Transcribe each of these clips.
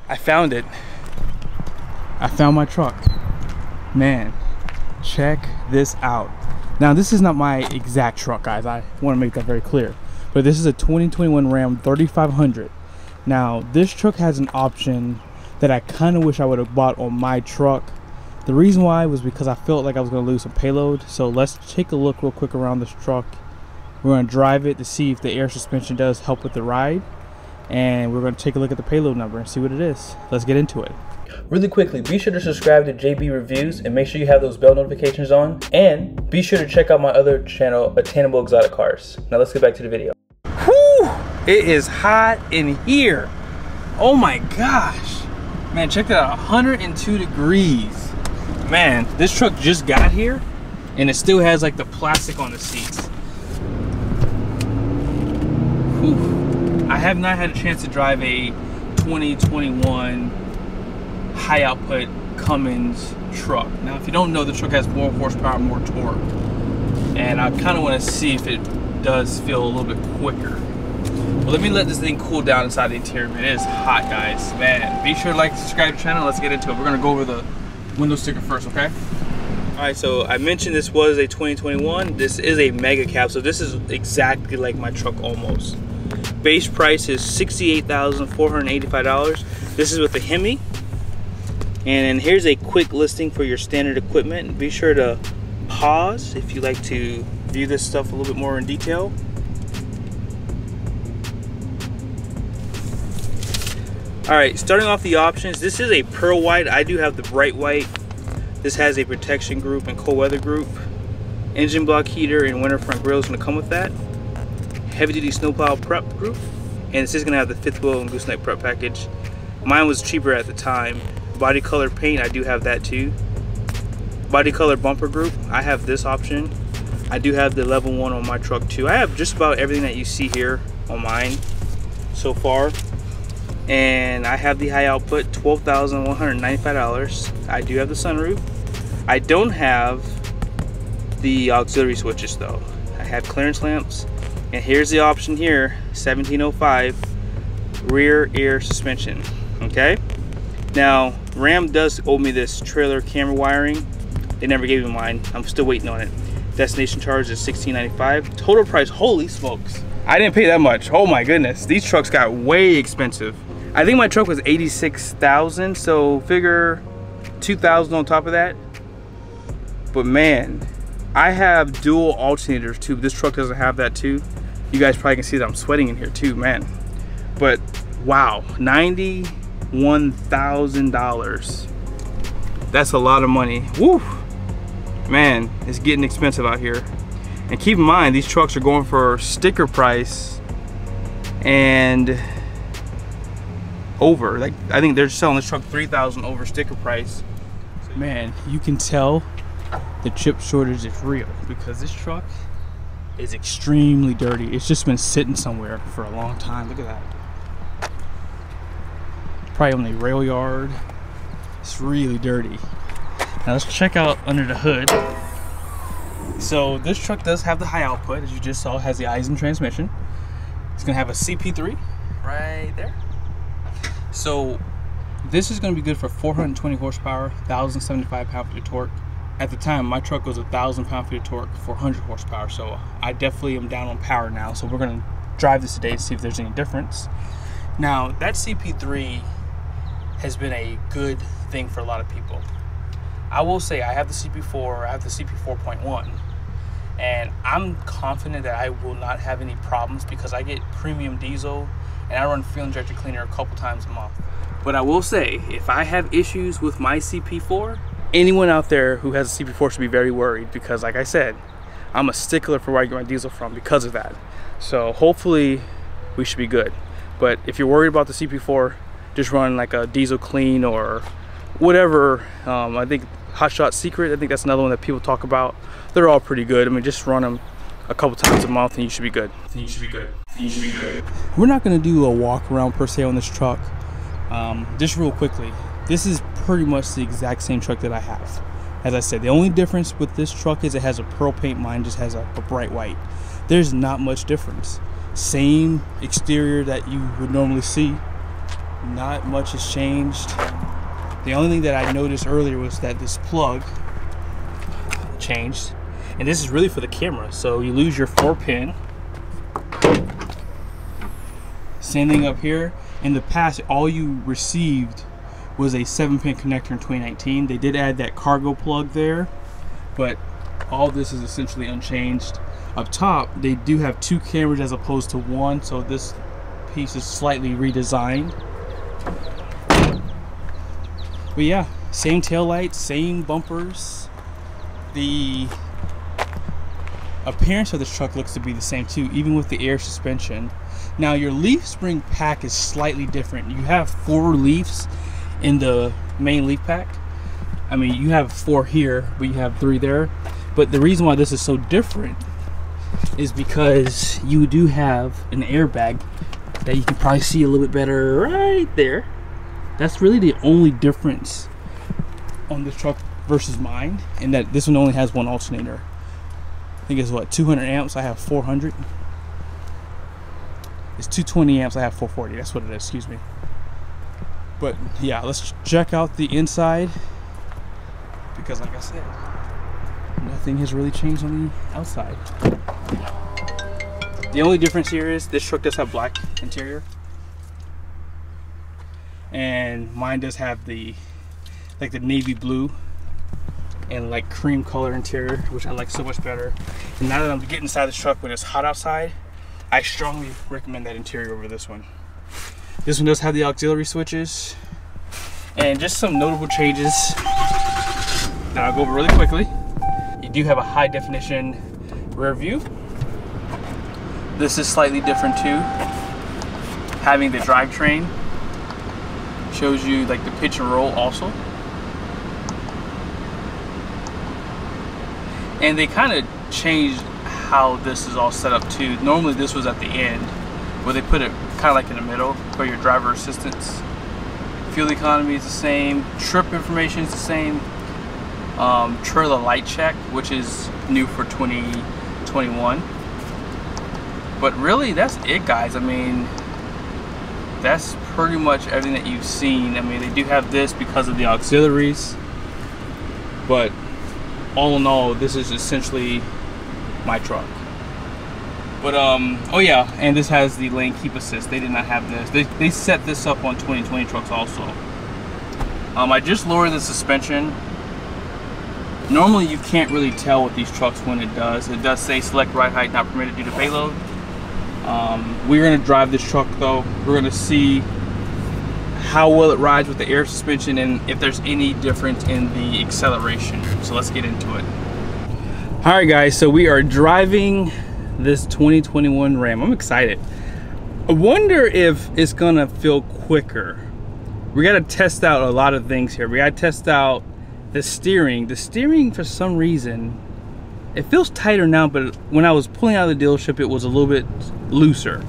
I found it. I found my truck. Man, check this out. Now, this is not my exact truck, guys. I want to make that very clear. But this is a 2021 Ram 3500. Now, this truck has an option that I kind of wish I would have bought on my truck. The reason why was because I felt like I was going to lose some payload. So let's take a look real quick around this truck. We're going to drive it to see if the air suspension does help with the ride. And we're going to take a look at the payload number and see what it is. Let's get into it. Really quickly, be sure to subscribe to JB Reviews and make sure you have those bell notifications on. And be sure to check out my other channel, Attainable Exotic Cars. Now let's get back to the video. Whew! It is hot in here. Oh my gosh. Man, check that out, 102 degrees. Man, this truck just got here and it still has like the plastic on the seats. Whew. I have not had a chance to drive a 2021 high output Cummins truck. Now, if you don't know, the truck has more horsepower, more torque. And I kind of want to see if it does feel a little bit quicker. Well, let me let this thing cool down inside the interior. It is hot, guys. Man, be sure to like and subscribe to the channel. Let's get into it. We're going to go over the window sticker first, okay? All right, so I mentioned this was a 2021. This is a mega cab, so this is exactly like my truck almost. Base price is $68,485. This is with a Hemi. And then here's a quick listing for your standard equipment. Be sure to pause if you like to view this stuff a little bit more in detail. All right, starting off the options, this is a pearl white. I do have the bright white. This has a protection group and cold weather group. Engine block heater and winter front grille is gonna come with that. Heavy duty snowplow prep group. And this is gonna have the fifth wheel and gooseneck prep package. Mine was cheaper at the time. Body color paint, I do have that too. Body color bumper group, I have this option. I do have the level 1 on my truck too. I have just about everything that you see here on mine so far. And I have the high output, $12,195. I do have the sunroof. I don't have the auxiliary switches though. I have clearance lamps. And here's the option here, 1705, rear air suspension, okay? Now, Ram does owe me this trailer camera wiring. They never gave me mine. I'm still waiting on it. Destination charge is $16.95. Total price, holy smokes. I didn't pay that much. Oh my goodness. These trucks got way expensive. I think my truck was $86,000, so figure $2,000 on top of that. But man, I have dual alternators too. This truck doesn't have that too. You guys probably can see that I'm sweating in here too, man. But wow, $91,000. That's a lot of money. Woo! Man, it's getting expensive out here. And keep in mind, these trucks are going for sticker price and over. Like, I think they're selling this truck $3,000 over sticker price. Man, you can tell the chip shortage is real because this truck is extremely dirty. It's just been sitting somewhere for a long time. Look at that. Probably on the rail yard. It's really dirty. Now let's check out under the hood. So this truck does have the high output, as you just saw. It has the Eisen transmission. It's gonna have a CP3 right there. So this is gonna be good for 420 horsepower, 1,075 pound-feet of torque. At the time, my truck was 1,000 pound-feet of torque, 400 horsepower. So I definitely am down on power now. So we're gonna drive this today to see if there's any difference. Now that CP3 has been a good thing for a lot of people. I will say I have the CP4, I have the CP4.1, and I'm confident that I will not have any problems because I get premium diesel and I run fuel injector cleaner a couple times a month. But I will say, if I have issues with my CP4, anyone out there who has a CP4 should be very worried because, like I said, I'm a stickler for where I get my diesel from because of that. So hopefully we should be good. But if you're worried about the CP4, just run like a diesel clean or whatever. I think Hot Shot Secret, I think that's another one that people talk about. They're all pretty good. I mean, just run them a couple times a month and you should be good. We're not gonna do a walk around per se on this truck. Just real quickly, this is pretty much the exact same truck that I have. As I said, the only difference with this truck is it has a pearl paint. Mine just has a bright white. There's not much difference. Same exterior that you would normally see. Not much has changed. The only thing that I noticed earlier was that this plug changed. And this is really for the camera. So you lose your 4-pin. Same thing up here. In the past, all you received was a 7-pin connector in 2019. They did add that cargo plug there, but all this is essentially unchanged. Up top, they do have 2 cameras as opposed to 1, so this piece is slightly redesigned. But yeah, same taillights, same bumpers. The appearance of this truck looks to be the same too, even with the air suspension. Now your leaf spring pack is slightly different. You have 4 leafs in the main leaf pack. I mean, you have 4 here, but you have 3 there. But the reason why this is so different is because you do have an airbag that you can probably see a little bit better right there. That's really the only difference on this truck versus mine, in that this one only has 1 alternator. I think it's what, 200 amps, I have 400. It's 220 amps, I have 440. That's what it is, excuse me. But yeah, let's check out the inside, because like I said, nothing has really changed on the outside. The only difference here is this truck does have black interior, and mine does have the like the navy blue and like cream color interior, which I like so much better. And now that I'm getting inside this truck when it's hot outside, I strongly recommend that interior over this one. This one does have the auxiliary switches, and just some notable changes that I'll go over really quickly. You do have a high definition rear view. This is slightly different too. Having the drivetrain shows you like the pitch and roll also. And they kind of changed how this is all set up too. Normally this was at the end, where they put it kind of like in the middle for your driver assistance. Fuel economy is the same. Trip information is the same. Trailer light check, which is new for 2021. But really, that's it, guys. I mean, that's pretty much everything that you've seen. I mean, they do have this because of the auxiliaries, but all in all, this is essentially my truck. But oh yeah, and this has the lane keep assist. They did not have this. They set this up on 2020 trucks also. I just lowered the suspension. Normally you can't really tell with these trucks when it does. It does say select ride height not permitted due to payload. We're gonna drive this truck though. We're gonna see how well it rides with the air suspension and if there's any difference in the acceleration. So let's get into it. All right guys, so we are driving this 2021 Ram. I'm excited. I wonder if it's gonna feel quicker. We gotta test out a lot of things here. We gotta test out the steering. The steering, for some reason, it feels tighter now, but when I was pulling out of the dealership, it was a little bit looser.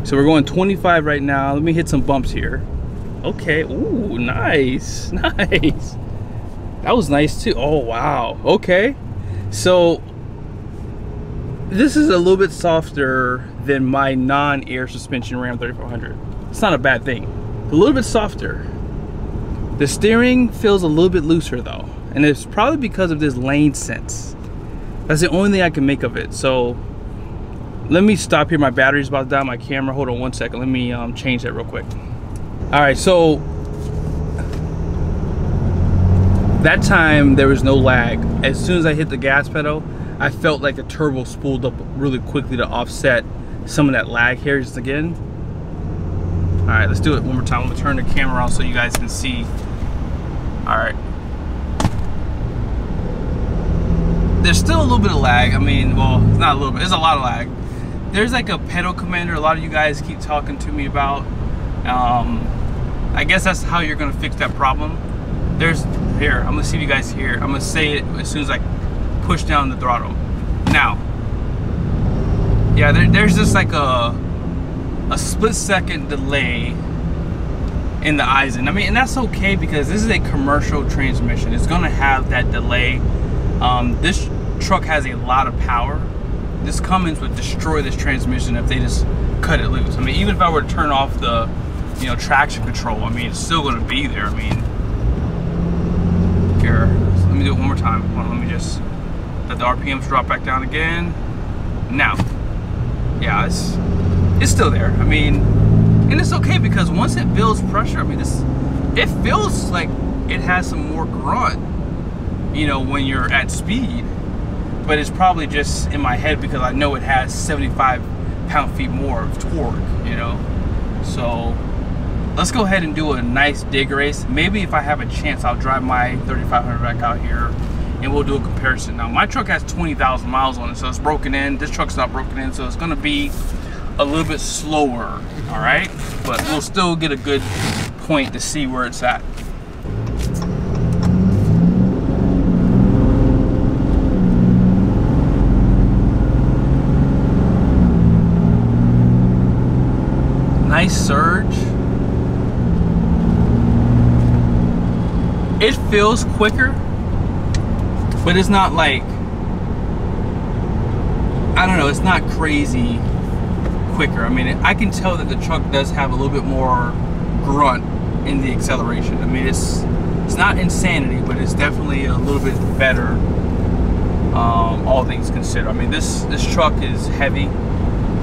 So we're going 25 right now. Let me hit some bumps here. Okay, ooh, nice, nice. That was nice too. Oh, wow, okay. So this is a little bit softer than my non-air suspension Ram 3400. It's not a bad thing. A little bit softer. The steering feels a little bit looser though, and it's probably because of this lane sense. That's the only thing I can make of it. So let me stop here. My battery's about to die on my camera. Hold on 1 second. Let me change that real quick. All right, so that time there was no lag. As soon as I hit the gas pedal, I felt like the turbo spooled up really quickly to offset some of that lag here just again. All right, let's do it one more time. I'm gonna turn the camera on so you guys can see. All right. There's still a little bit of lag. I mean, well, it's not a little bit, there's a lot of lag. There's like a pedal commander a lot of you guys keep talking to me about. I guess that's how you're gonna fix that problem. Here, I'm gonna see if you guys hear. I'm gonna say it as soon as I push down the throttle. Now, yeah, there's just like a split-second delay in the Eisen. I mean, and that's okay because this is a commercial transmission. It's gonna have that delay. This truck has a lot of power. This Cummins would destroy this transmission if they just cut it loose. I mean, even if I were to turn off the you know, traction control. I mean, it's still going to be there. I mean, here, let me do it one more time. Hold on, let me just let the RPMs drop back down again. Now, yeah, it's still there. I mean, and it's okay because once it builds pressure, I mean, it feels like it has some more grunt, you know, when you're at speed. But it's probably just in my head because I know it has 75 pound-feet more of torque, you know. So let's go ahead and do a nice dig race. Maybe if I have a chance, I'll drive my 3500 back out here and we'll do a comparison. Now, my truck has 20,000 miles on it, so it's broken in. This truck's not broken in, so it's gonna be a little bit slower, all right? But we'll still get a good point to see where it's at. Nice surge. It feels quicker, but it's not like, I don't know, it's not crazy quicker. I mean, I can tell that the truck does have a little bit more grunt in the acceleration. I mean, it's not insanity, but it's definitely a little bit better, all things considered. I mean, this truck is heavy.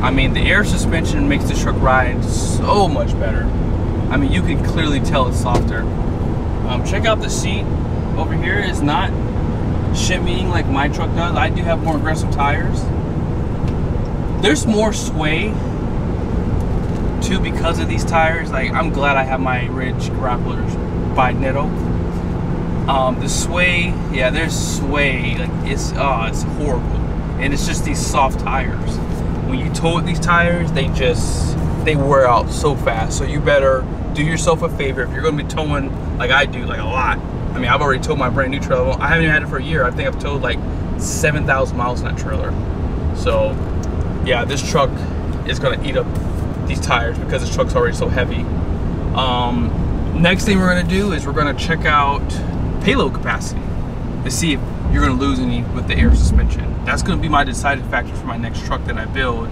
I mean, the air suspension makes this truck ride so much better. I mean, you can clearly tell it's softer. Check out the seat over here. It's not shimmying like my truck does. I do have more aggressive tires. There's more sway too because of these tires. Like, I'm glad I have my Ridge grapplers by Netto. The sway, yeah, there's sway. Like, it's horrible, and it's just these soft tires. When you tow with these tires, they wear out so fast. So you better do yourself a favor. If you're gonna be towing like I do, like a lot. I mean, I've already towed my brand new trailer. I haven't even had it for a year. I think I've towed like 7,000 miles in that trailer. So yeah, this truck is gonna eat up these tires because this truck's already so heavy. Next thing we're gonna do is we're gonna check out payload capacity to see if you're gonna lose any with the air suspension. That's gonna be my deciding factor for my next truck that I build,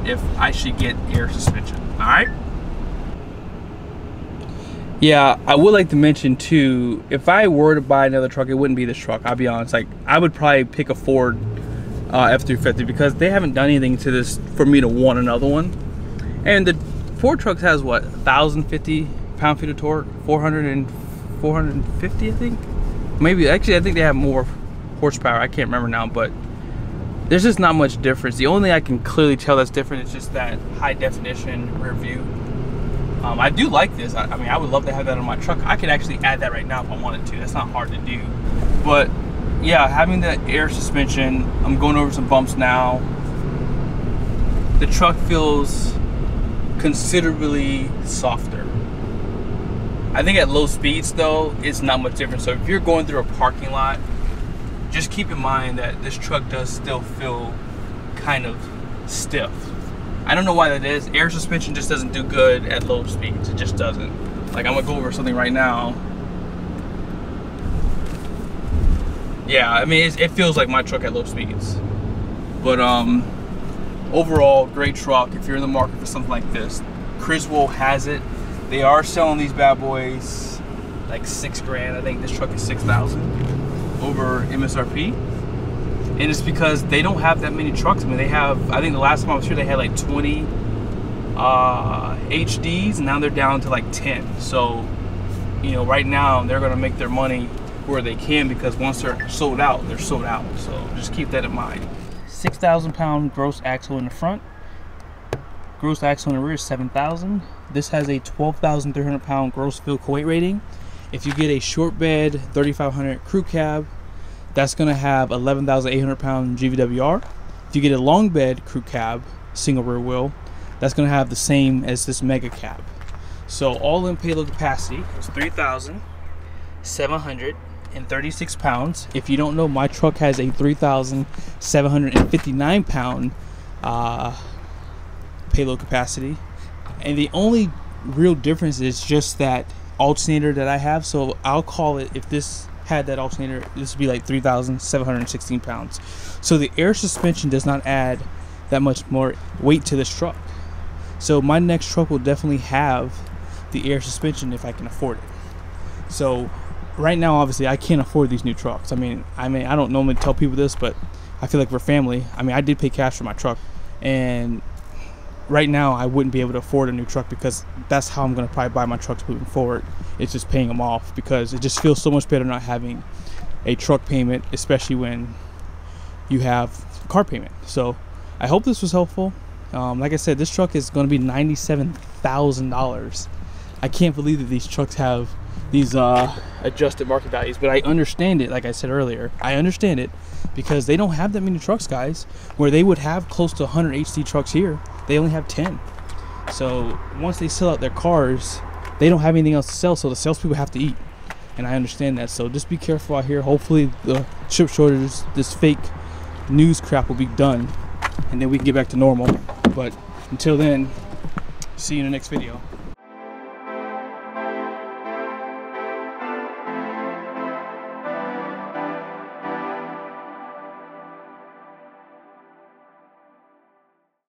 if I should get air suspension, all right? Yeah, I would like to mention too, if I were to buy another truck, it wouldn't be this truck, I'll be honest. Like, I would probably pick a Ford F-350 because they haven't done anything to this for me to want another one. And the Ford truck has what, 1,050 pound-feet of torque, 450, I think? Maybe, actually, I think they have more horsepower. I can't remember now, but there's just not much difference. The only thing I can clearly tell that's different is just that high definition rear view. I do like this. I mean, I would love to have that on my truck. I could actually add that right now if I wanted to. That's not hard to do. But yeah, having the air suspension, I'm going over some bumps now. The truck feels considerably softer. I think at low speeds though, it's not much different. So if you're going through a parking lot, just keep in mind that this truck does still feel kind of stiff. I don't know why that is. Air suspension just doesn't do good at low speeds. It just doesn't. Like, I'm gonna go over something right now. Yeah, I mean, it feels like my truck at low speeds. But overall, great truck. If you're in the market for something like this, Criswell has it. They are selling these bad boys like $6 grand. I think this truck is 6,000 over MSRP. And it's because they don't have that many trucks. I mean, they have, I think the last time I was here, they had like 20 HDs, and now they're down to like 10. So, you know, right now they're gonna make their money where they can, because once they're sold out, they're sold out. So just keep that in mind. 6,000 pound gross axle in the front. Gross axle in the rear is 7,000. This has a 12,300 pound gross vehicle weight rating. If you get a short bed 3,500 crew cab, that's gonna have 11,800 pound GVWR. If you get a long bed crew cab, single rear wheel, that's gonna have the same as this mega cab. So all in payload capacity is 3,736 pounds. If you don't know, my truck has a 3,759 pound payload capacity. And the only real difference is just that alternator that I have. So I'll call it, if this had that alternator, this would be like 3,716 pounds. So the air suspension does not add that much more weight to this truck. So my next truck will definitely have the air suspension if I can afford it. So right now, obviously, I can't afford these new trucks. I mean, I don't normally tell people this, but I feel like we're family. I mean, I did pay cash for my truck, and right now I wouldn't be able to afford a new truck, because that's how I'm going to probably buy my trucks moving forward. It's just paying them off, because it just feels so much better not having a truck payment, especially when you have car payment. So I hope this was helpful. Like I said, this truck is going to be $97,000. I can't believe that these trucks have these adjusted market values, but I understand it. Like I said earlier, I understand it, because they don't have that many trucks, guys. Where they would have close to 100 HD trucks here, they only have 10. So once they sell out their cars, they don't have anything else to sell, so the salespeople have to eat, and I understand that. So just be careful out here. Hopefully the chip shortage, this fake news crap, will be done, and then we can get back to normal. But until then, see you in the next video.